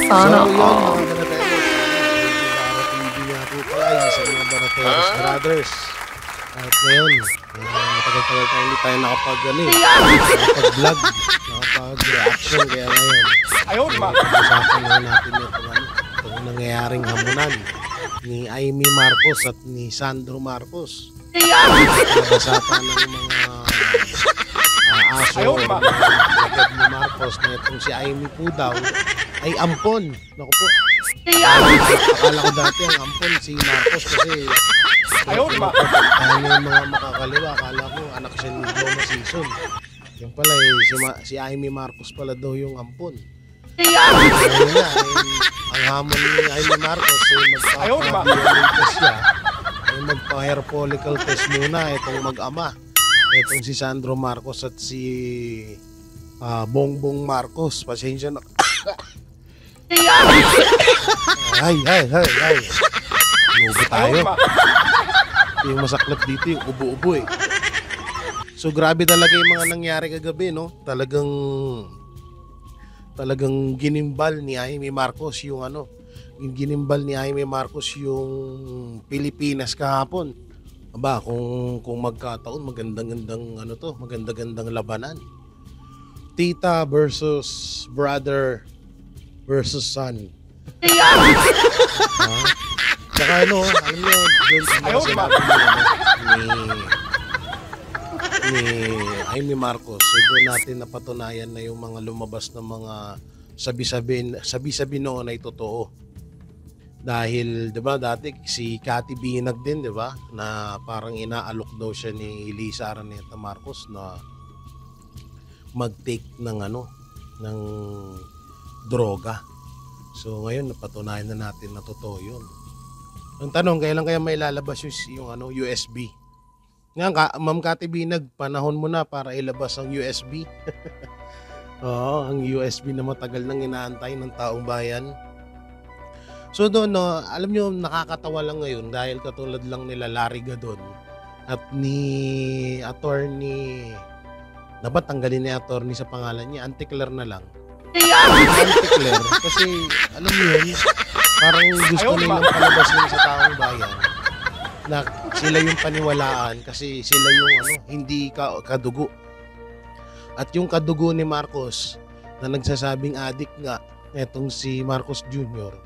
Sana So yun all. mga Banateros, TV nga po pala yung sa mga Banateros Brothers. At ngayon, matagal-tagal tayo hindi tayo nakapag-vlog, nakapag-reaction. Kaya ngayon, pag-usapan na natin itong nangyayaring hamunan ni Amy Marcos at ni Sandro Marcos. Nabasatan ng mga aso o lagad ni Marcos na itong si Amy po daw ay ampon. Naku po. Akala ko dati ang ampon si Marcos kasi yung mga makakaliwa. Akala ko anak siya ni Doma Season. Yung pala si Amy Marcos pala daw yung ampon. Ngayon na, ang hamon ni Amy Marcos ay magpa-DNA test siya. Ay magpa-hair follicle test muna itong mag-ama. Itong si Sandro Marcos at si Bongbong Marcos. Pasensya na. Ay. Nubo tayo. Yung masaklap dito, yung ubo-ubo eh. So grabe talaga yung mga nangyari kagabi, no? Talagang ginimbal ni Amy Marcos yung ginimbal ni Amy Marcos yung Pilipinas kahapon. Aba, kung magkataon, maganda-gandang labanan. Tita versus brother versus son. Tsaka alam nyo, doon sa mga sinabi ni Amy Marcos, doon natin napatunayan na yung mga lumabas na mga sabi-sabi noon ay totoo. Dahil 'di ba dati si Cathy Binag din, 'di ba, na parang inaalok daw siya ni Lisa Araneta Marcos na mag-take ng ng droga. So ngayon napatunayan na natin na totoo 'yun. Ang tanong, kailan kaya may lalabas yung USB? Nga, Ma'am Cathy Binag, panahon mo na para ilabas ang USB. Oo, ang USB na matagal nang inaantay ng taong bayan. So doon, alam nyo, nakakatawa lang ngayon dahil katulad lang nila Larry Gadon at ni attorney, dapat tanggalin ni attorney sa pangalan niya, Anticler na lang. Anticler, kasi alam nyo yun, parang gusto nilang palabasin sa taong bayan na sila yung paniwalaan kasi sila yung hindi kadugo. At yung kadugo ni Marcos na nagsasabing adik nga, etong si Marcos Jr.,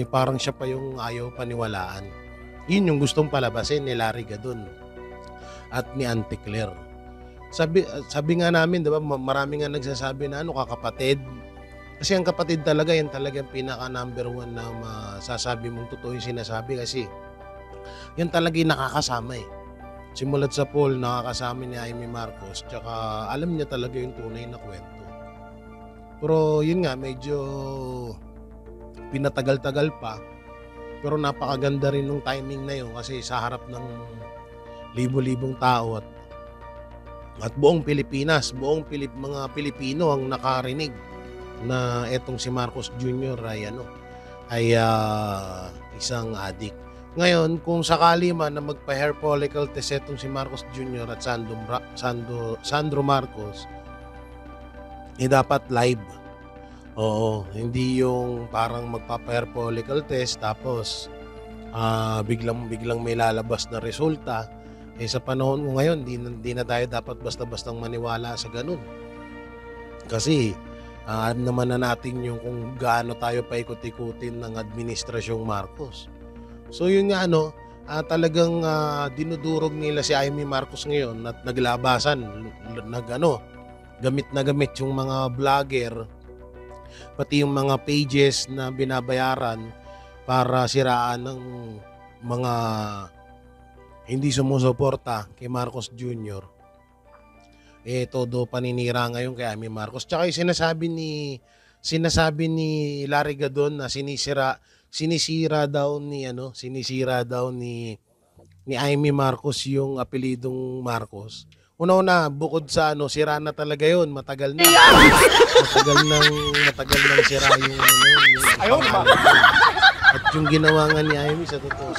parang siya pa yung ayaw paniwalaan. Yun yung gustong palabasin ni Larry Gadon at ni Anticler. Sabi nga namin, diba, marami nga nagsasabi na kakapatid. Kasi ang kapatid talaga, yan talaga yung pinaka number one na masasabi mong totoo yung sinasabi kasi yan talaga yung nakakasama eh. Simulat sa poll, nakakasama ni Amy Marcos, tsaka alam niya talaga yung tunay na kwento. Pero yun nga, medyo pinatagal-tagal pa, pero napakaganda rin nung timing na yun kasi sa harap ng libo-libong tao at buong Pilipinas, mga Pilipino ang nakarinig na etong si Marcos Jr. ay isang adik. Ngayon, kung sakali man na magpa-hair follicle test etong si Marcos Jr. at Sandro Marcos, dapat live. Oo, hindi yung parang magpapa-hair follicle test tapos biglang may lalabas na resulta. Sa panahon ko ngayon, di na tayo dapat basta-bastang maniwala sa ganun. Kasi naman na natin yung kung gaano tayo paikot-ikutin ng administrasyong Marcos. So yun nga talagang dinudurog nila si Amy Marcos ngayon at naglabasan, gamit na gamit yung mga vlogger, pati yung mga pages na binabayaran para siraan ng mga hindi sumusuporta kay Marcos Jr. Todo paninira ngayon kay Amy Marcos. Tsaka yung sinasabi ni Larry Gadon na sinisira daw ni Amy Marcos yung apelidong Marcos. Una-una, bukod sa sira na talaga yun, matagal nang sira yung pangalan yun. At yung ginawa nga ni Amy sa totoo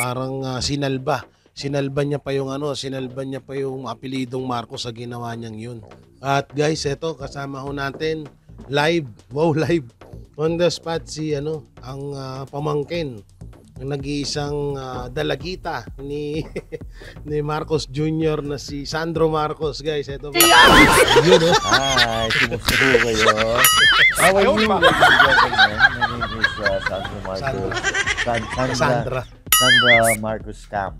parang sinalba niya pa yung apelidong Marcos sa ginawa niyang yun. At guys, eto kasama ho natin live, live. On the spot si ang pamangkin ng nag-iisang dalagita ni ni Marcos Jr. na si Sandro Marcos, guys. Ito po. Yun, no? Hi, kumusta po kayo? How are you, ladies and gentlemen? My name is Sandro Marcos. Sandra. Sandra Marcos Camp.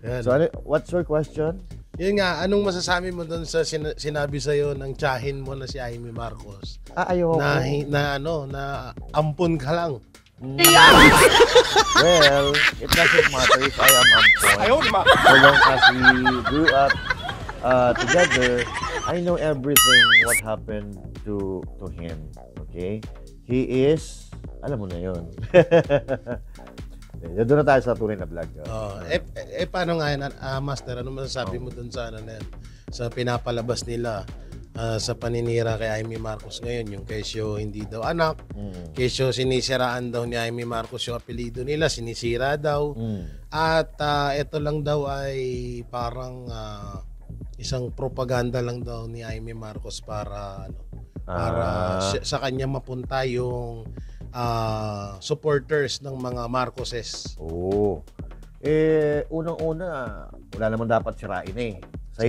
Yan. So, what's your question? Yun nga, anong masasabi mo doon sa sinabi sa'yo ng tiyahin mo na si Amy Marcos? Ayaw Na, ko. na ampun ka lang. Well, it doesn't matter if I am on point. So long as we grew up together, I know everything what happened to him. Okay? He is, alam mo na yun. Doon na tayo sa tunay na vlog. Paano nga yan, Master? Ano masasabi mo dun sa na yan? Sa pinapalabas nila sa paninira kay Amy Marcos ngayon, yung kesyo hindi daw anak, kesyo sinisiraan daw ni Amy Marcos yung apelido nila, sinisira daw. At ito lang daw ay parang isang propaganda lang daw ni Amy Marcos para sa kanya mapunta yung supporters ng mga Marcoses. Unang-una, wala naman dapat sirain eh. Sa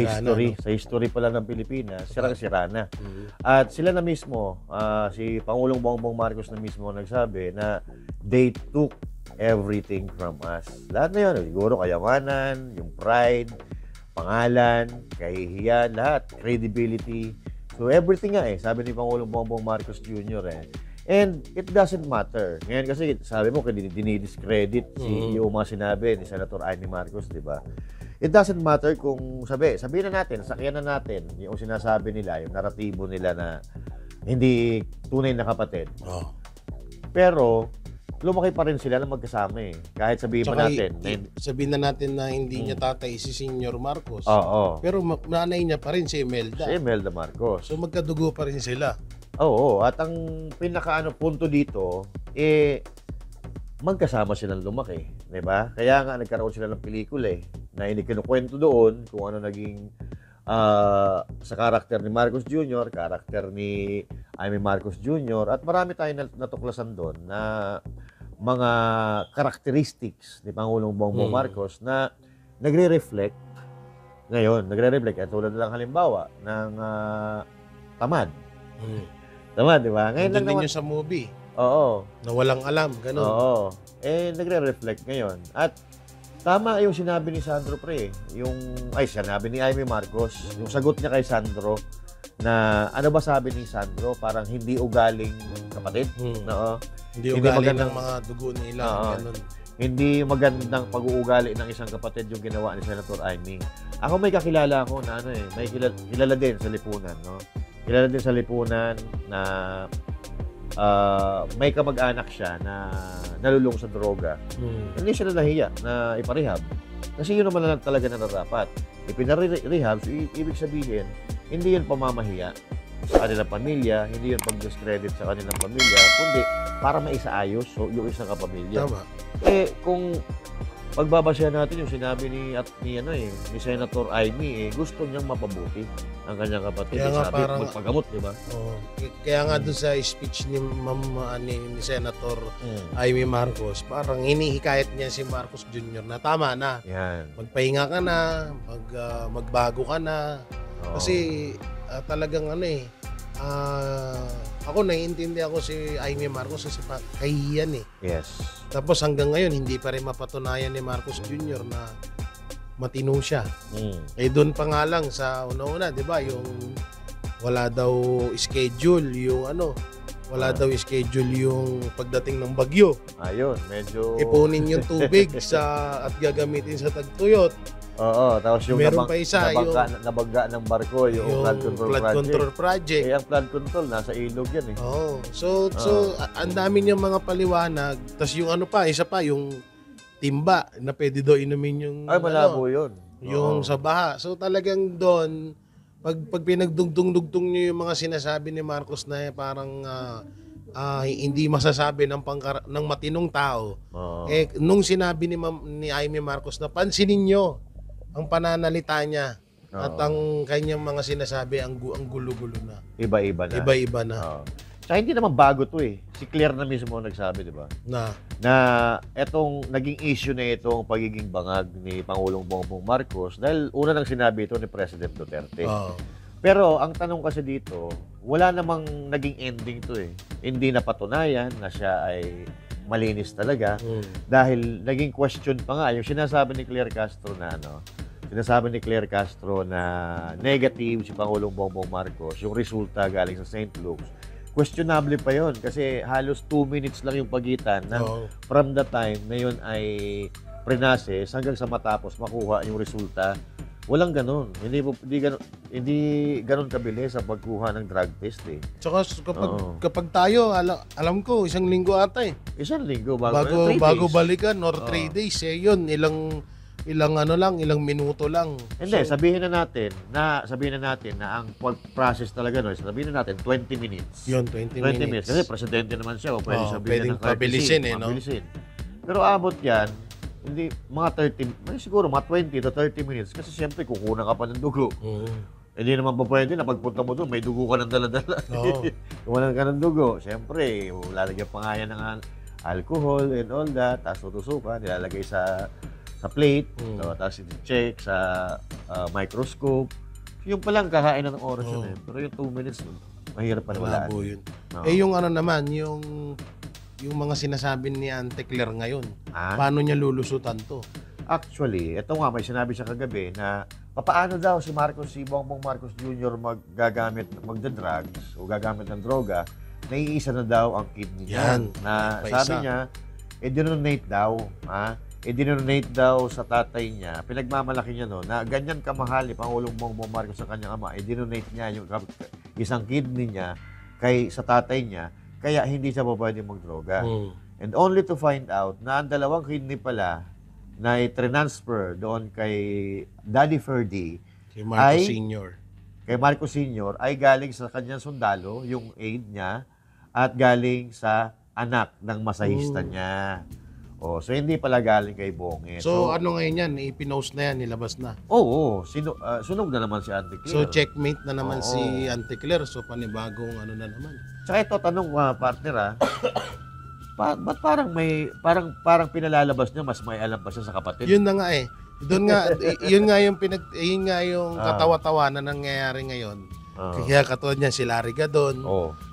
history pala ng Pilipinas, sirang-sira na. At sila na mismo, si Pangulong Bongbong Marcos na mismo nagsabi na they took everything from us. Lahat na yun, siguro kayamanan, yung pride, pangalan, kahihiyan, lahat, credibility. So everything nga sabi ni Pangulong Bongbong Marcos Jr. And it doesn't matter. Ngayon kasi sabi mo, dinidiscredit yung mga sinabi ni Senator Amy Marcos, di ba? It doesn't matter kung sabihin na natin, sakyan na natin yung sinasabi nila, yung naratibo nila na hindi tunay na kapatid. Pero, lumaki pa rin sila na magkasama eh. Kahit sabihin pa natin. Sabihin na natin na hindi niya tatay si Senior Marcos. Pero nanay niya pa rin si Imelda. Si Imelda Marcos. So magkadugo pa rin sila. At ang punto dito, magkasama silang lumaki. Diba? Kaya nga nagkaroon sila ng pelikula na inikinukwento doon kung ano naging sa karakter ni Marcos Jr., karakter ni Amy Marcos Jr., at marami tayong natuklasan doon na mga characteristics ni Pangulong Bongbong Marcos na nagre-reflect ngayon. Tulad lang halimbawa ng tamad. Tamad, di ba? Ngayon lang naman sa movie. Na walang alam, ganun. Nagre-reflect ngayon. At tama yung sinabi ni Sandro sinabi ni Amy Marcos, yung sagot niya kay Sandro, na ano ba sabi ni Sandro? Parang hindi ugaling kapatid. Hindi ugaling ng mga dugo nila. Ganun. Hindi magandang pag-uugali ng isang kapatid yung ginawa ni Senator Amy. Ako may kakilala ako na may kilala din sa lipunan, no? Kilala din sa lipunan na may kamag-anak siya na nalulong sa droga. Hindi siya nahiya na iparehab. Kasi yun naman lang talaga nararapat. Ipinarehab, so ibig sabihin, hindi yun pamamahiya sa kanilang pamilya, hindi yun pag-discredit sa kanilang pamilya, kundi para maisaayos yung isang kapamilya. Tama. Kung pagbabasya natin yung sinabi ni Senator Amy, gusto niyang mapabuti ang kanyang kapatid. Kaya nga parang magpagamot, di ba? Kaya nga doon sa speech ni ni Senator Amy Marcos, parang hinihikayat niya si Marcos Jr. na tama na. Yan. Magpahinga ka na, magbago ka na. Kasi talagang ako naiintindi ako si Amy Marcos kasi kahihiyan Yes. Tapos hanggang ngayon hindi pa rin mapatunayan ni Marcos Jr. na matino siya. Doon pa nga lang sa una-una, 'di ba, yung wala daw schedule yung wala daw schedule yung pagdating ng bagyo. Ayun, medyo ipunin yung tubig at gagamitin sa tagtuyot. Tapos yung meron pa isa, nabangga ng barko, yung flood control project. Ang flood control, nasa ilog yan So ang dami niyang mga paliwanag. Tapos yung isa pa, yung timba na pwede daw inumin yung malabo yun. Yung sa baha. So talagang doon, pag pinagdugtong-dugtong niyo yung mga sinasabi ni Marcos na parang hindi masasabi ng matinong tao. Nung sinabi ni Amy Marcos na pansinin niyo ang pananalita niya, At ang kanyang mga sinasabi, ang gulo-gulo na. Iba-iba na. Iba-iba na. Oo. Tsaka hindi naman bago to eh. Si Claire na mismo nagsabi, di ba? Na etong naging issue na itong pagiging bangag ni Pangulong Bongbong Marcos dahil una nang sinabi ito ni President Duterte. Pero ang tanong kasi dito, wala namang naging ending to eh. Hindi napatunayan na siya ay malinis talaga dahil naging question pa nga yung sinasabi ni Claire Castro na negative si Pangulong Bongbong Marcos, yung resulta galing sa St. Luke's. Questionable pa yon kasi halos 2 minutes lang yung pagitan ng from the time na yun ay pre-process hanggang sa matapos makuha yung resulta. Walang ganun. Hindi ganun kabilis sa pagkuha ng drug test eh. Tsaka kapag tayo, alam ko, 1 linggo ata eh. 1 linggo bago balikan or 3 days eh yun. Ilang minuto lang. Hindi, sabihin na natin na ang process talaga sabihin na natin 20 minutes. Yun, 20 minutes. Kasi presidente naman siya, pwede sabihin ng pabilisin no? Pero abot yan, hindi, mga 30, siguro mga 20 to 30 minutes kasi siyempre kukunan ka pa ng dugo. Hindi naman pa pwede na pagpunta mo doon, may dugo ka ng dala-dala. Kukunan ka ng dugo. Siyempre, lalagyan pa nga yan ng alcohol and all that, tapos tutusukan, nilalagay sa plate, tapos i-check sa microscope. Yung palang kakain ng oras yun eh. Pero yung 2 minutes, mahirap pa naman. Yun. Yung naman, yung mga sinasabi ni Ante Claire ngayon, paano niya lulusutan to? Actually, ito nga, may sinabi siya kagabi na papaano daw si Bongbong Marcos Jr. magda-drugs o gagamit ng droga, naiisa na daw ang kidney niya. Sabi niya, i-donate daw sa tatay niya, pinagmamalaki niya na ganyan kamahal ni Pangulong Bongbong Marcos sa kanyang ama, i-donate niya yung isang kidney niya sa tatay niya, kaya hindi siya pwede magdroga. And only to find out na ang 2 kidney pala na i-transfer doon kay Daddy Ferdy, kay Marcos Sr. ay galing sa kanyang sundalo, yung aide niya, at galing sa anak ng masahista niya. So hindi pala galing kay Bonge. So ano ngayon yan? Ipinost na yan, nilabas na? Sunog na naman si Ante Claire. So checkmate na naman si Ante Claire. So panibagong na naman. Tsaka ito, tanong partner ba't parang pinalalabas niya, mas may alam pa siya sa kapatid? Yun na nga eh. Yun nga yung katawa-tawa na nangyayari ngayon. Kaya katulad niyan si Larry Gadon,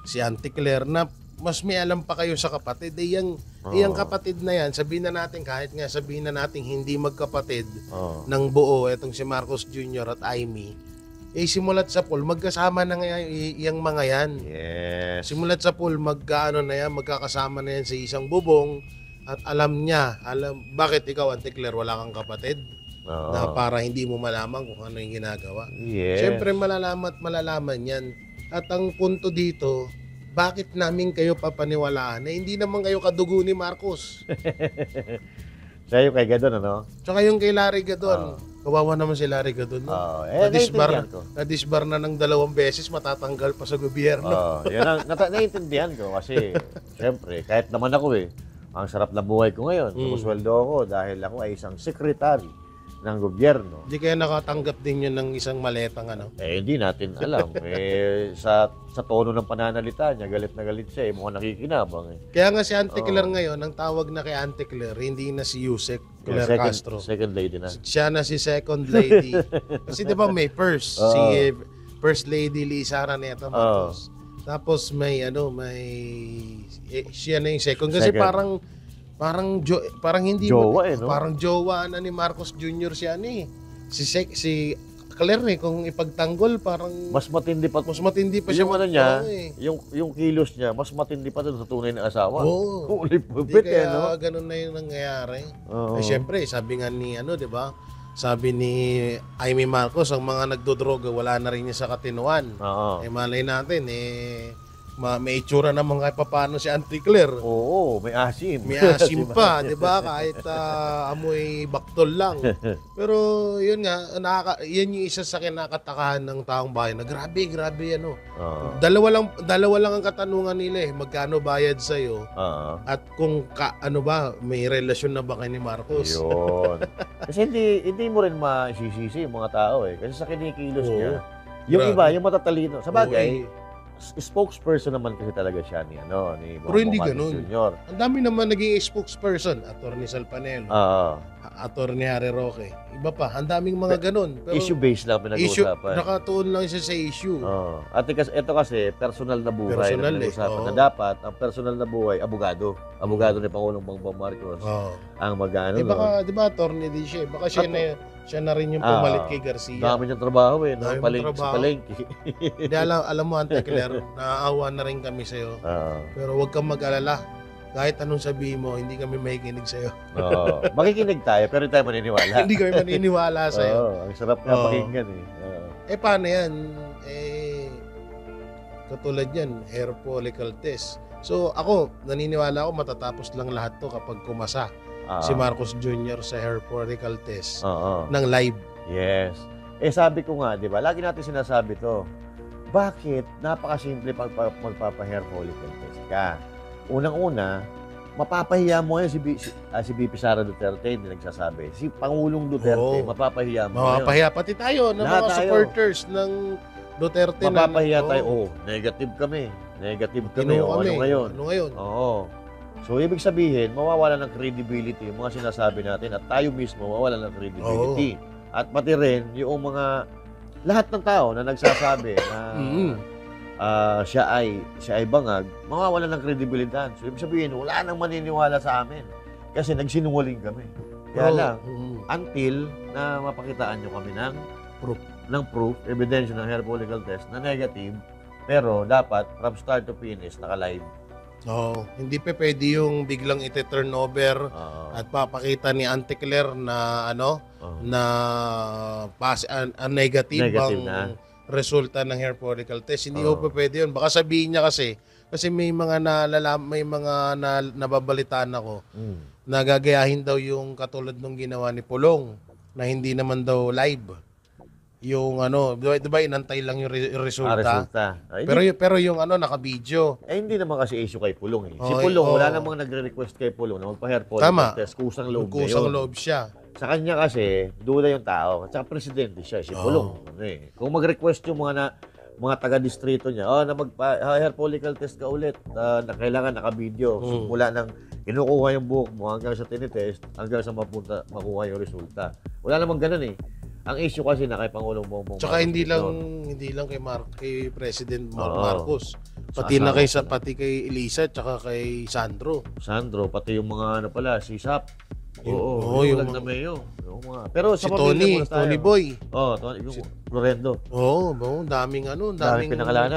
si Ante Claire na mas may alam pa kayo sa kapatid. Iyang kapatid na yan, sabihin na natin hindi magkapatid ng buo, etong si Marcos Jr. at Amy, simulat sa pool, magkasama na nga iyang mga yan. Yes. Simulat sa pool, magkakasama na yan sa isang bubong at alam bakit ikaw, Ante Claire, wala kang kapatid? Na para hindi mo malaman kung ano yung ginagawa. Yes. Siyempre malalaman yan. At ang punto dito, bakit namin kayo papaniwalaan na hindi naman kayo kadugo ni Marcos? Siya yung kay Gadon, Tsaka yung kay Larry Gadon. Kawawa naman si Larry Gadon. Nadisbar na ng 2 beses, matatanggal pa sa gobyerno. Naiintindihan ko kasi, siyempre, kahit naman ako ang sarap na buhay ko ngayon. Sumusweldo ako dahil ako ay isang secretary ng gobyerno. Hindi kaya nakatanggap din yun ng isang maletang hindi natin alam. Sa tono ng pananalita niya, galit na galit siya. Mukhang nakikinabang. Kaya nga si Ante Claire ngayon, ang tawag na kay Ante Claire, hindi na si Yusek Claire Castro. Second lady na. Siya na si second lady. Kasi di ba may first, si First Lady Lisa Araneta Marcos. Tapos siya na yung second. Kasi parang hindi jowa parang jowa na ni Marcos Jr. si Claire kung ipagtanggol parang mas matindi pa siya yung kilos niya mas matindi pa doon sa tunay na asawa. Kaya ganun na yung nangyayari. Syempre sabi nga ni di ba? Sabi ni Amy Marcos, ang mga nagdodroga wala na rin niya sa katinuan. Malay natin may itsura naman kahit paano si Auntie Claire. Oo, may asim. May asim pa, 'di ba? Kahit amoy baktol lang. Pero yun nga, yan yung isa sa kinakatakahan ng taong bayan. Na grabe ano. Dalawa lang ang katanungan nila eh. Magkano bayad sa iyo? At kung ano ba, may relasyon na ba kay ni Marcos? Yun. Kasi hindi mo rin masisisi yung mga tao eh. Kasi sa kinikilos niya, yung Grabe. iba, yung matatalino. Sa bagay, spokesperson naman kasi talaga siya ni Pero hindi Marcos ganun. Jr. Ang dami naman naging spokesperson. Attorney Salpanelo, Attorney Harry Roque. Iba pa, ang daming mga ganun. Pero Issue-based lang pinag-uusapan. nakatuon lang siya sa issue. At ito kasi, personal na buhay Personal na pinag-uusapan na dapat, ang personal na buhay, abogado. Abogado ni Pangulong Bongbong Marcos. Ang mag-ano. Baka, di ba, attorney din siya. Baka siya na rin yung pumalit kay Garcia. Dami niyang trabaho eh. Dami niyang Sa palengke. Hindi, alam mo, Auntie Claire, naaawa na rin kami sa'yo. Pero huwag kang mag-alala. Kahit anong sabihin mo, hindi kami makikinig sa'yo. Makikinig tayo, pero hindi tayo maniniwala. Hindi kami maniniwala sa'yo. Ang sarap nga pakinggan eh. Paano yan? Katulad yan, hair follicle test. So ako, naniniwala ako matatapos lang lahat to kapag kumasa si Marcos Jr. sa hair follicle test ng live. Yes. Sabi ko nga, di ba, lagi natin sinasabi to, bakit napakasimple pag magpapa-hair follicle test ka? Unang-una, mapapahiya mo ngayon si VP Sara Duterte, hindi nagsasabi. Si Pangulong Duterte, mapapahiya mo Mapapahiya. Pati tayo, ng mga supporters ng Duterte. Mapapahiya tayo. Negative kami. Ano ngayon? Oo. So, ibig sabihin, mawawala ng credibility yung mga sinasabi natin at tayo mismo mawawala ng credibility. At pati rin, yung mga lahat ng tao na nagsasabi na siya ay bangag, mawawala ng kredibilidad. So, ibig sabihin, wala nang maniniwala sa amin. Kasi nagsinungaling kami. Kaya lang, until na mapakitaan nyo kami ng proof, ebidensya ng hair follicle test na negative, pero dapat, from start to finish, naka-live. Hindi pwede yung biglang ite-turn over at papakita ni Auntie Claire na na negative ang resulta ng hair follicle test. Hindi po pwede yun. Baka sabihin niya kasi may mga nababalitaan ako na gagayahin daw yung katulad nung ginawa ni Pulong na hindi naman daw live. Yung diba inantay lang yung resulta. Pero yung naka-video. Hindi naman kasi issue kay Pulong eh. Si Pulong, wala namang nagre-request kay Pulong na magpa-hair follicle test. Kusang loob niya yun. Kusang loob siya. Sa kanya kasi, duda yung tao. At saka presidente siya, si Pulong. Kung mag-request yung mga taga-distrito niya, na mag-hair follicle test ka ulit, na kailangan naka-video. So, mula nang kinukuha yung buhok mo hanggang sa tinitest, hanggang sa makuha yung resulta. Wala namang ganun eh. Ang issue kasi na kay Pangulong Bongbong Marcos. Tsaka hindi lang kay President Marcos. Pati kay Elisa tsaka kay Sandro. Pati yung mga si Sap. Yung na mayo. Pero sa Tony Boy. Yung Florendo. Daming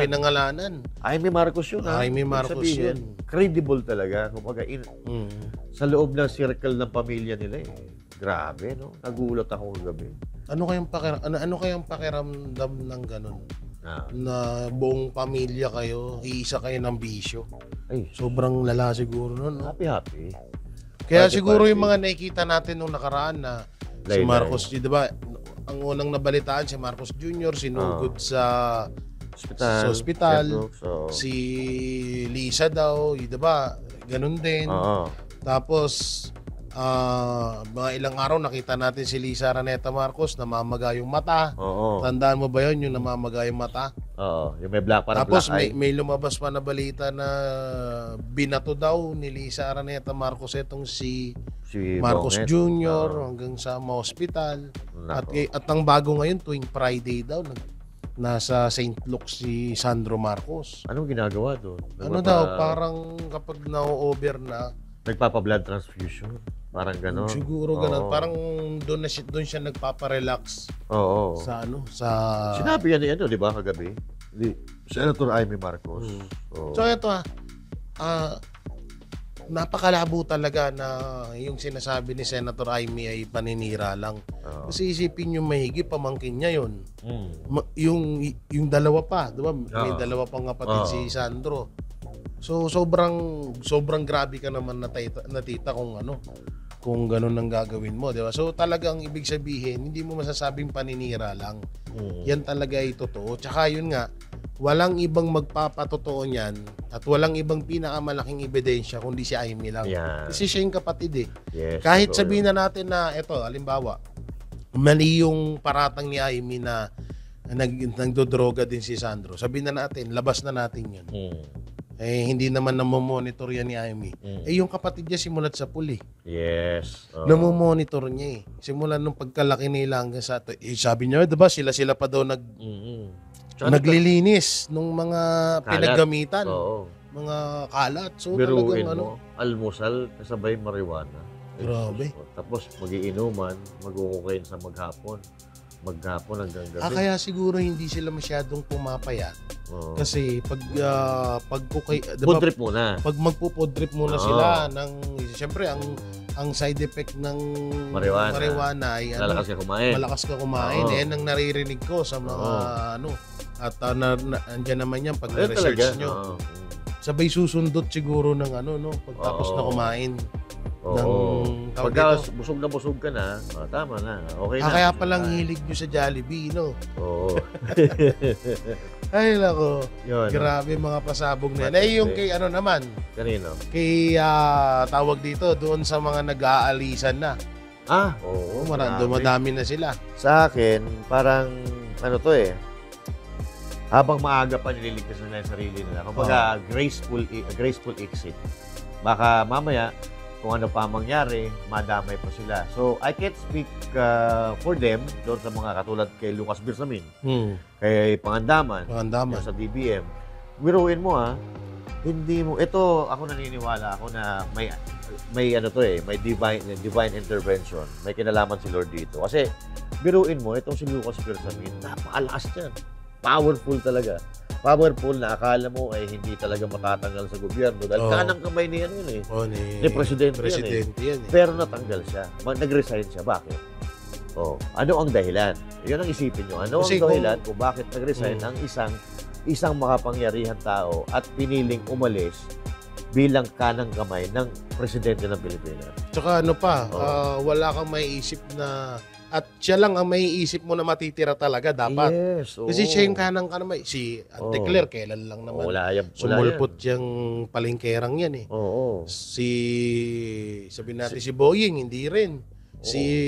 pinangalanan. Jaime Marcos yun. Jaime Marcos yun. Credible talaga. Kumbaga, sa loob ng circle ng pamilya nila grabe, no? Nagulat ako kagabi. Ano kayang pakiramdam ng ganun? Na buong pamilya kayo, iisa kayo ng bisyo. Sobrang lala siguro nun. No? Happy. Kaya siguro yung mga nakikita natin nung nakaraan na si Marcos, di ba? Ang unang nabalitaan si Marcos Jr. sinugod sa hospital. Si Lisa daw, di ba? Ganun din. Tapos mga ilang araw nakita natin si Lisa Araneta Marcos namamaga yung mata. Tandaan mo ba yun, yung namamaga yung mata? Yung may black parang Tapos black eye. may lumabas pa na balita na binato daw ni Lisa Araneta Marcos itong si Marcos Jr. hanggang sa hospital. At ang bago ngayon, tuwing Friday daw, nasa St. Luke's si Sandro Marcos. Anong ginagawa doon? Parang kapag na-over na, nagpapa-blood transfusion. Parang gano'n. Siguro gano'n. Parang doon siya nagpapa-relax. Sa Sinabi yan di ba, kagabi? Senator Jaime Marcos. So ito napakalabo talaga na yung sinasabi ni Senator Amy ay paninira lang. Kasi isipin nyo mahigi, pamangkin niya yun. Yung dalawa pa, di ba? May dalawa pang kapatid si Sandro. So sobrang grabe ka naman natita kung ganun ang gagawin mo, di ba? So talagang ibig sabihin, hindi mo masasabing paninira lang. Yan talaga ay totoo. Tsaka yun nga, walang ibang magpapatotoo niyan at walang ibang pinakamalaking ebidensya kundi si Amy lang. Kasi siya yung kapatid eh. Yes, kahit sabihin na natin na eto, halimbawa, mali yung paratang ni Amy na nagdodroga din si Sandro. Sabihin na natin, labas na natin yun. Eh, hindi naman namomonitor yan ni Amy. Eh, yung kapatid niya simulat sa pool eh. Yes. Namomonitor niya eh. Simulan nung pagkalaki nila hanggang sa sabi niya, diba, sila pa daw naglilinis nung mga pinaggamitan. Mga kalat. So, biruin talagang mo, almusal kasabay marijuana. Grabe. Tapos magiinuman, mag-uukayin sa maghapon hanggang gabi. Kaya siguro hindi sila masyadong pumapayat. Kasi pag food trip muna. Pag magpo-food trip muna sila siyempre ang side effect ng marijuana ay malakas ka kumain. Yan ang naririnig ko sa mga at andyan naman yan pag na-research nyo. Sabay susundot siguro ng pagtapos na kumain. Pagka busog ka na, tama na. Okay na. Kaya palang hilig nyo sa Jollibee, no? Oo. Ay, lako. Grabe mga pasabog na yan. Yung kay naman? Kanino? Kay tawag dito, doon sa mga nag-aalisan na. Oo. Dumadami na sila. Sa akin, parang habang maaga pa nililigtas nila yung sarili nila. Kumbaga, graceful exit. Baka mamaya, kung ano pa mangyari, madamay pa sila. So, I can't speak for them doon sa mga katulad kay Lucas Bersamin, kay Pangandaman, sa DBM. Biruin mo hindi mo, ito ako naniniwala ako na may divine intervention. May kinalaman si Lord dito. Kasi, biruin mo, itong si Lucas Bersamin, napakalakas yan. Powerful talaga. Powerful na akala mo ay hindi talaga matatanggal sa gobyerno dahil kanang kamay ni ni presidente yan eh. Pero natanggal siya. Nag-resign siya. Bakit? Ano ang dahilan? Yun ang isipin nyo. Ano ang dahilan kung bakit nag-resign ang isang makapangyarihan tao at piniling umalis bilang kanang kamay ng presidente ng Pilipinas? Tsaka wala kang maiisip na at siya lang ang maiisip mo na matitira talaga dapat. Yes. Kasi siya yung kanang kamay. Si Anteclair, kailan lang naman sumulpot yung palengkerang yan eh. Sabihin natin si Boying, hindi rin.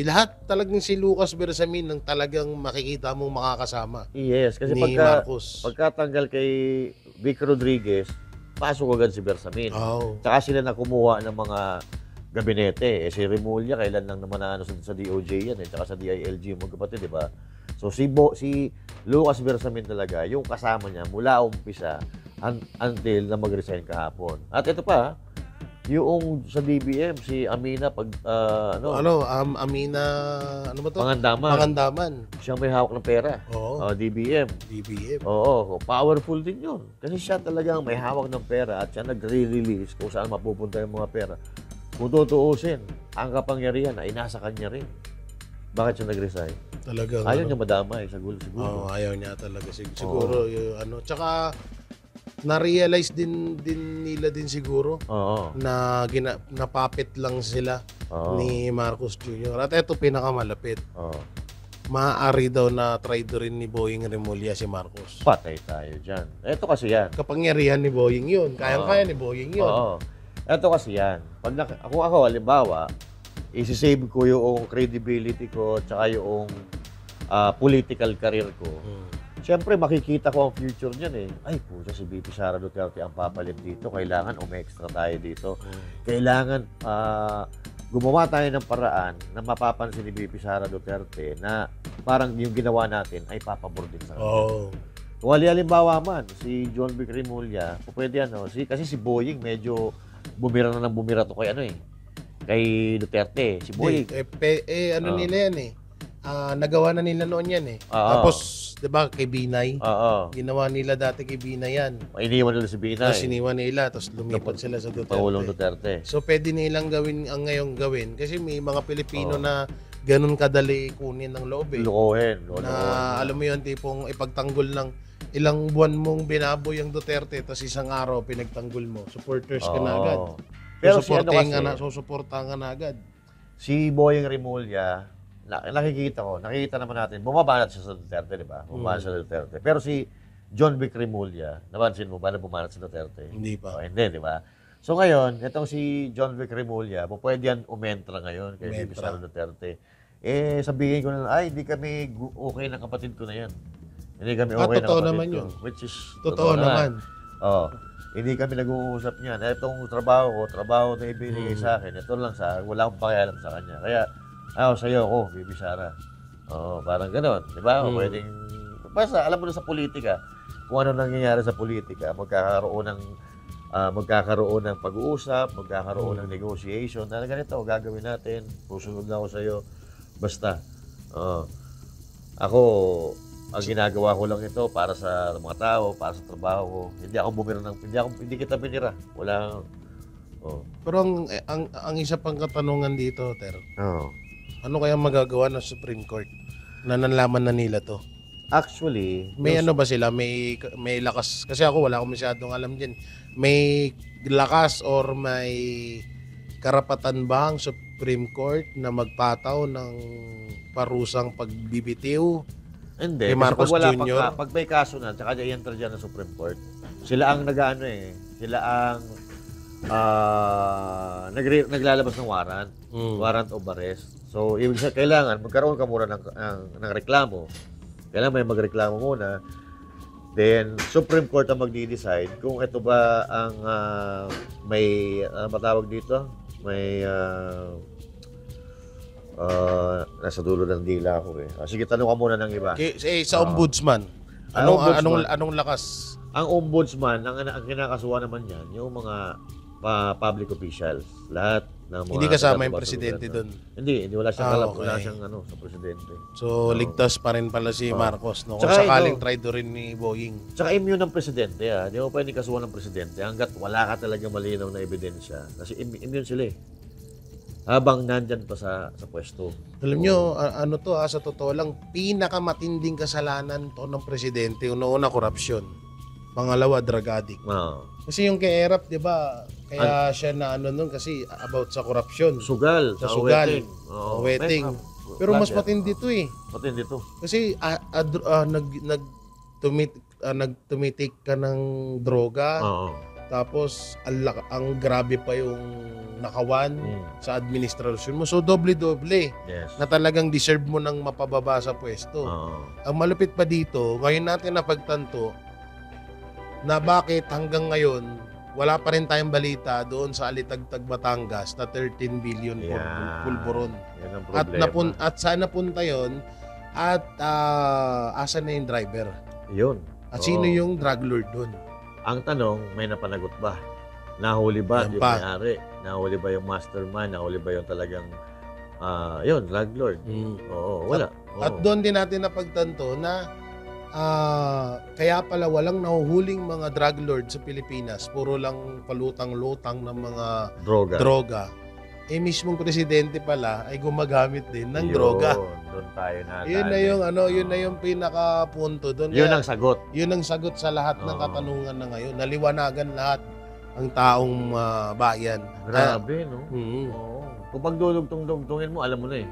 Lahat talagang si Lucas Bersamin ang talagang makikita mong makakasama. Yes, kasi pagkatanggal kay Vic Rodriguez, pasok agad si Bersamin. Tsaka sila na kumuha ng mga gabinete. Si Remulla, kailan lang naman sa DOJ yan tsaka sa DILG mo kapatid, di ba? So si Lucas Bersamin talaga, yung kasama niya mula umpisa until na mag-resign kahapon. At ito pa, yung sa DBM, si Amina Amina, ano ba to? Pangandaman. Siya may hawak ng pera. DBM. Powerful din yun. Kasi siya talagang may hawak ng pera at siya nagre-release kung saan mapupunta yung mga pera. Kung tutuusin, ang kapangyarihan ay nasa kanya rin. Bakit siya nag-resign? Talagang ayaw niya madamay siguro. Ayaw niya talaga siguro. Tsaka na-realize din nila siguro na napapit lang sila ni Marcos Jr. At ito pinakamalapit. Maaari daw na traitor rin ni Boying Remulla si Marcos. Patay tayo dyan. Ito kasi yan. Kapangyarihan ni Boying yun. Kayang-kaya ni Boying yun. Ito kasi yan. Kung ako, halimbawa, isi-save ko yung credibility ko tsaka yung political career ko. Siyempre, makikita ko ang future niyan eh. Ay, puso, si VP Sara Duterte ang papalit dito. Kailangan umextra tayo dito. Kailangan gumawa tayo ng paraan na mapapansin ni VP Sara Duterte na parang yung ginawa natin ay papabor din sa kanya. Kung halimbawa man, si John Vic Remulla, pwede kasi si Boying medyo bumira to kay kay Duterte. Si Boying. Nila yan eh. nagawa na nila noon yan eh. Oo. Tapos, di ba, kay Binay, Oo. ginawa nila dati kay Binay yan. Iniwan nila si Binay. Tapos iniwan nila, tapos lumipat sila sa Pangulong Duterte. Duterte. So, pwede nilang gawin ang ngayong gawin kasi may mga Pilipino na ganun kadali kunin ng loob eh. Lukuhin. Na alam mo yun, tipong ipagtanggol ng ilang buwan mong binaboy ang Duterte tapos isang araw pinagtanggol mo. Supporters ka na agad. Pero si ano kasi, susuportahan ka na agad. si Boyeng Rimulya, nakikita naman natin, bumabanat siya sa Duterte, di ba? Bumabanat siya sa Duterte. Pero si John Vic Rimulya, napansin mo ba na bumanat sa Duterte? Hindi pa. Hindi, di ba? So ngayon, itong si John Vic Rimulya, pwede yan umentra ngayon kay Bibi Sara Duterte. Sabihin ko na, ay, hindi kami okay ng kapatid ko na yan. Hindi kami okay ng totoo kapatid naman ko. yun. Which is, Totoo naman. Oo. Hindi kami nag-uusap niyan. Itong trabaho na ibinigay sa akin, ito lang wala akong pakialam sa kanya. Kaya, sa'yo ako, Bibi Sara. Oo, parang gano'n. Di ba? Pwedeng, basta, alam mo na sa politika, kung ano nangyayari sa politika, magkakaroon ng pag-uusap, magkakaroon ng negotiation, na ganito, gagawin natin, susunod na ako sa'yo, basta. Ako, ang ginagawa ko lang ito para sa mga tao, para sa trabaho ko. Hindi ako bumira hindi kita binira. Wala. Pero ang isa pang katanungan dito, Ter, Oo. ano kaya magagawa ng Supreme Court na nalaman na nila to? Actually, May ano ba sila? May lakas? Kasi ako wala akong masyadong alam din. May lakas or may karapatan ba ang Supreme Court na magpataw ng parusang pagbibitiw? hindi. Kay Marcos Kasi Jr.? pag may kaso na, tsaka i-enter dyan ng Supreme Court, sila ang sila ang naglalabas ng warrant, warrant of arrest. So, ibig sabihin, kailangan magkaroon ka muna ng reklamo. Kailangan may magreklamo muna. Then, Supreme Court ang magdi-decide kung ito ba ang may matawag dito? May nasa dulo ng dila ako eh. Sige, tanong ka muna ng iba. Sa ombudsman. Anong lakas? Ang ombudsman, ang kinakasuhan naman yan, yung mga public officials. Lahat ng mga... Hindi kasama yung presidente doon. Hindi wala siyang wala siyang sa presidente. So, ligtas pa rin pala si Marcos, no? Kung sakaling traitor rin ni Boying. Tsaka immune ng presidente, Di mo pwede kasuhan ng presidente hanggat wala ka talaga malinaw na ebidensya. Kasi immune sila habang nandyan pa sa pwesto. Alam nyo, sa totoo lang, pinakamatinding kasalanan to ng presidente. Una, korupsyon. Pangalawa, drug addict. Kasi yung kay Erap, di ba, kaya siya na nun kasi about sa korupsyon. Sugal. Sa sugal. Wetting. Pero mas matindi to eh. Matindi to. Kasi nagtumitik ka ng droga. Tapos ang grabe pa yung nakawan sa administrasyon mo. So doble-doble na talagang deserve mo nang mapababa sa pwesto. Ang malupit pa dito, ngayon natin napagtanto na bakit hanggang ngayon wala pa rin tayong balita doon sa Alitagtag, Batangas na 13 billion pulburon. Yan ang problema. At saan napunta yun? At asan na yung driver? Yun. At sino yung drug lord doon? Ang tanong, may napanagot ba? Nahuli ba yung may-ari? Nahuli ba yung mastermind? Nahuli ba yung talagang drug lord? Oo, wala. At doon din natin napagtanto na kaya pala walang nahuhuling mga drug lord sa Pilipinas, puro lang palutang-lutang ng mga droga. Mismong presidente pala ay gumagamit din ng droga. Doon tayo na. Yun na yung pinaka-punto doon. Yun ang sagot. Yun ang sagot sa lahat ng katanungan na ngayon. Naliwanagan lahat ang taong bayan. Grabe, no? Kung pagdulog-tungin mo, alam mo na eh.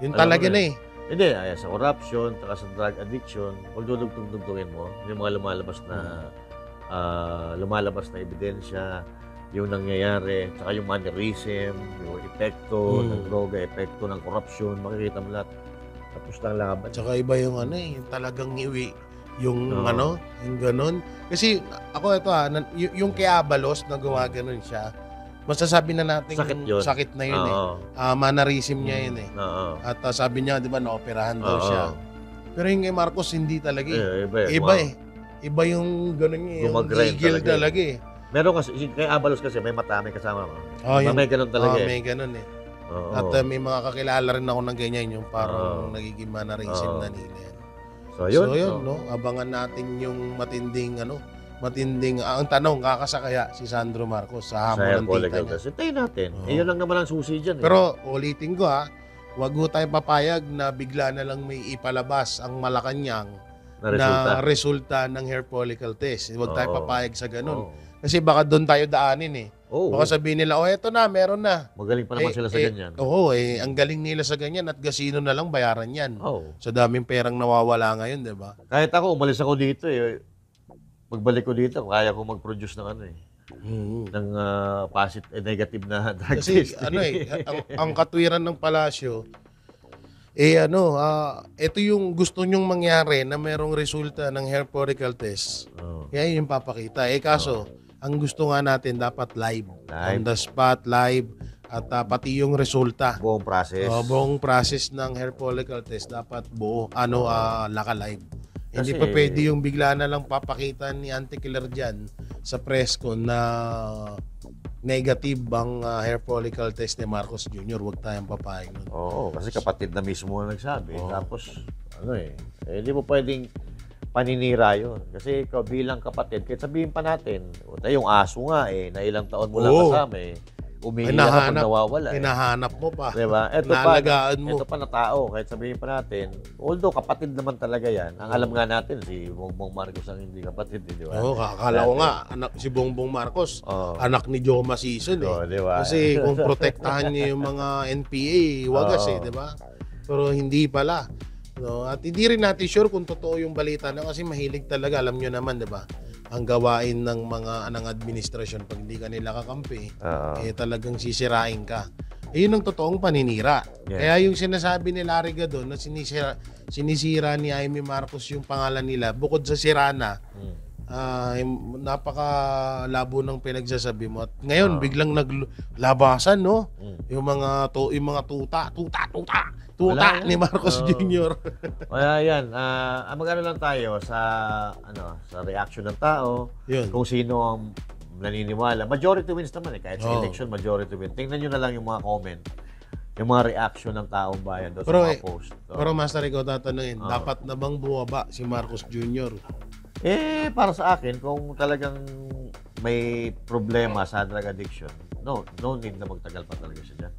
Yun talaga na eh. Hindi, sa corruption, sa drug addiction, pagdulog-tungin mo, yung mga lumalabas na ebidensya, yung nangyayari, saka yung mannerism, yung epekto ng droga, epekto ng korupsyon, makikita mo lahat. Tapos ng laban. Tsaka iba yung yung talagang iwi, yung yung ganun. Kasi ako yung kay Abalos na gumaganon siya, masasabi na natin sakit na yun mannerism niya yun At sabi niya, di ba, naoperahan daw siya. Pero yung kay Marcos, hindi talaga Iba yung ganun niya, yung gigil talaga Meron kasi, kay Abalos kasi may mata, may kasama mo. May ganun talaga may ganun Oo. At may mga kakilala rin ako ng ganyan, yung parang nagiging mannerism na nila yan. So yun, no? Abangan natin yung matinding ang tanong, kakasakaya si Sandro Marcos sa hamon ng tita niya. Hintayin natin. Yun lang naman ang susi dyan. Pero ulitin ko wag ho tayo papayag na bigla na lang may ipalabas ang Malacanang na resulta ng hair follicle test. Huwag tayo papayag sa ganun. Kasi baka doon tayo daanin Baka sabihin nila, eto na, meron na. Magaling pa naman sila sa ganyan. Ang galing nila sa ganyan at gasino na lang bayaran yan. Sa daming perang nawawala ngayon, di ba? Kahit ako, umalis ako dito pagbalik ko dito, kaya ko mag-produce ng ng negative na drug test. Kasi ang katwiran ng palasyo, ito yung gusto nyong mangyari na merong resulta ng hair follicle test. Yan yung papakita. Kaso, ang gusto nga natin dapat live. On the spot, live, at pati yung resulta. Buong process. Buong process ng hair follicle test dapat buo, naka-live. Hindi pa pwede yung bigla na lang papakita ni Auntie Killer dyan sa press con na negative ang hair follicle test ni Marcos Jr. Huwag tayong papayag nun. Kasi kapatid na mismo ang nagsabi. Tapos, hindi mo pwedeng paninira yun. Kasi ikaw bilang kapatid, kahit sabihin pa natin, yung aso nga na ilang taon mo lang kasama umiiyak kapag nawawala. Hinahanap mo pa. Diba? Nalagaan mo. Ito pa na tao, kahit sabihin pa natin, although kapatid naman talaga yan, ang alam nga natin, si Bongbong Marcos ang hindi kapatid, di ba? Kakala ko nga, si Bongbong Marcos, anak ni Joma Season diba? Kasi kung protektahan niya yung mga NPA, wagas di ba? Pero hindi pala. At hindi rin natin sure kung totoo yung balita na kasi mahilig talaga, alam nyo naman, di ba? Ang gawain ng mga administrasyon pag hindi ka nila kakampi, talagang sisirain ka. Yun ang totoong paninira. Kaya yung sinasabi ni Larry Gadon na sinisira ni Jaime Marcos yung pangalan nila, bukod sa sirana, napakalabo ng pinagsasabi mo. At ngayon, biglang naglabasan, no? Yung mga tuta ni Marcos Jr. Kaya yan, mag-ano lang tayo sa reaction ng tao, kung sino ang naniniwala. Majority wins naman kahit sa election, majority wins. Tingnan nyo na lang yung mga comment, yung mga reaction ng taong bayan doon sa mga post. Pero Master, ikaw tatanungin, dapat na bang buwaba si Marcos Jr.? Para sa akin, kung talagang may problema sa drug addiction, no need na magtagal pa talaga siya dyan.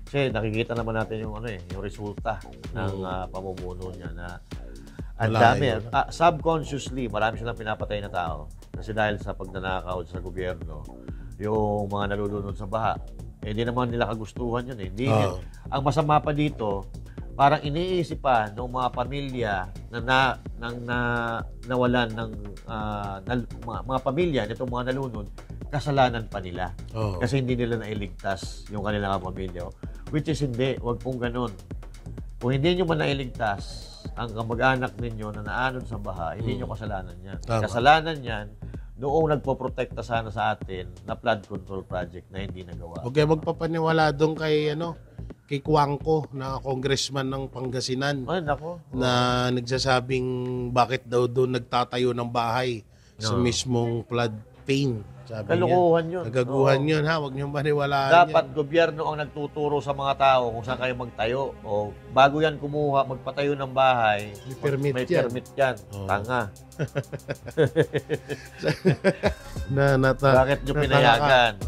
Kasi nakikita naman natin yung yung resulta ng pamumuno niya na ang dami. Subconsciously, marami silang pinapatay na tao. Kasi dahil sa pagnanakaw sa gobyerno, yung mga nalulunod sa baha, hindi naman nila kagustuhan yun. Hindi ang masama pa dito, parang iniisip pa ng mga pamilya na nawalan ng mga pamilya nitong mga nalunod, kasalanan pa nila. Kasi hindi nila nailigtas yung kanilang pamilya. Which is hindi, wag pong ganun. Kung hindi nyo man nailigtas ang kamag-anak ninyo na naanod sa baha, hindi nyo kasalanan yan. Kasalanan yan noong nagpoprotekta sana sa atin na flood control project na hindi nagawa. Okay, magpapaniwala doon kay Cuangco na congressman ng Pangasinan. Na nagsasabing bakit daw doon nagtatayo ng bahay sa mismong flood plain. Kalukuhan yun. Nagaguhan yun Huwag niyong paniwalaan dapat gobyerno ang nagtuturo sa mga tao kung saan kayo magtayo. Bago yan kumuha, magpatayo ng bahay, may permit yan. Tanga. Bakit nyo pinayagan?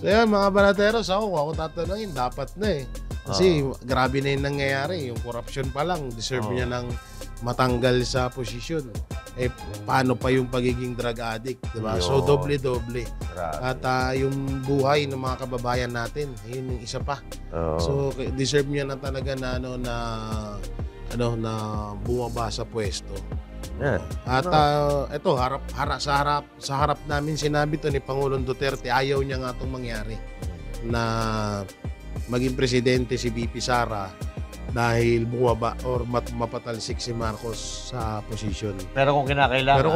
So yan, mga banateros, ako tatanungin, dapat na Kasi grabe na yung nangyayari. Yung corruption pa lang, deserve niya ng matanggal sa posisyon. Paano pa yung pagiging drug addict, diba? So doble-doble. At yung buhay ng mga kababayan natin, yun yung isa pa. So deserve niya na talaga na na bumaba sa pwesto. At ito sa harap namin sinabi to ni Pangulong Duterte, ayaw niya nga itong mangyari na maging presidente si VP Sara dahil bumaba or mapatalsik si Marcos sa posisyon. Pero kung kinakailangan,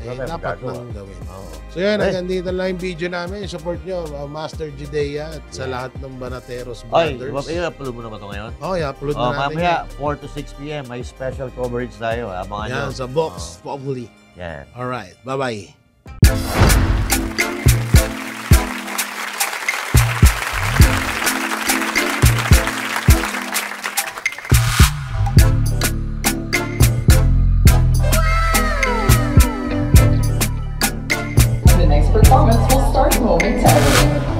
dapat nang gawin. So yan, hanggang dito lang yung video namin. Support nyo, Master Judea at sa lahat ng Banateros Brothers. I-upload mo naman ito ngayon? I-upload na natin. Mamaya, 4 to 6 p.m. may special coverage tayo. Abangan nyo. Yan, sa Vox Populi. Yan. Alright, bye-bye. performance will start momentarily.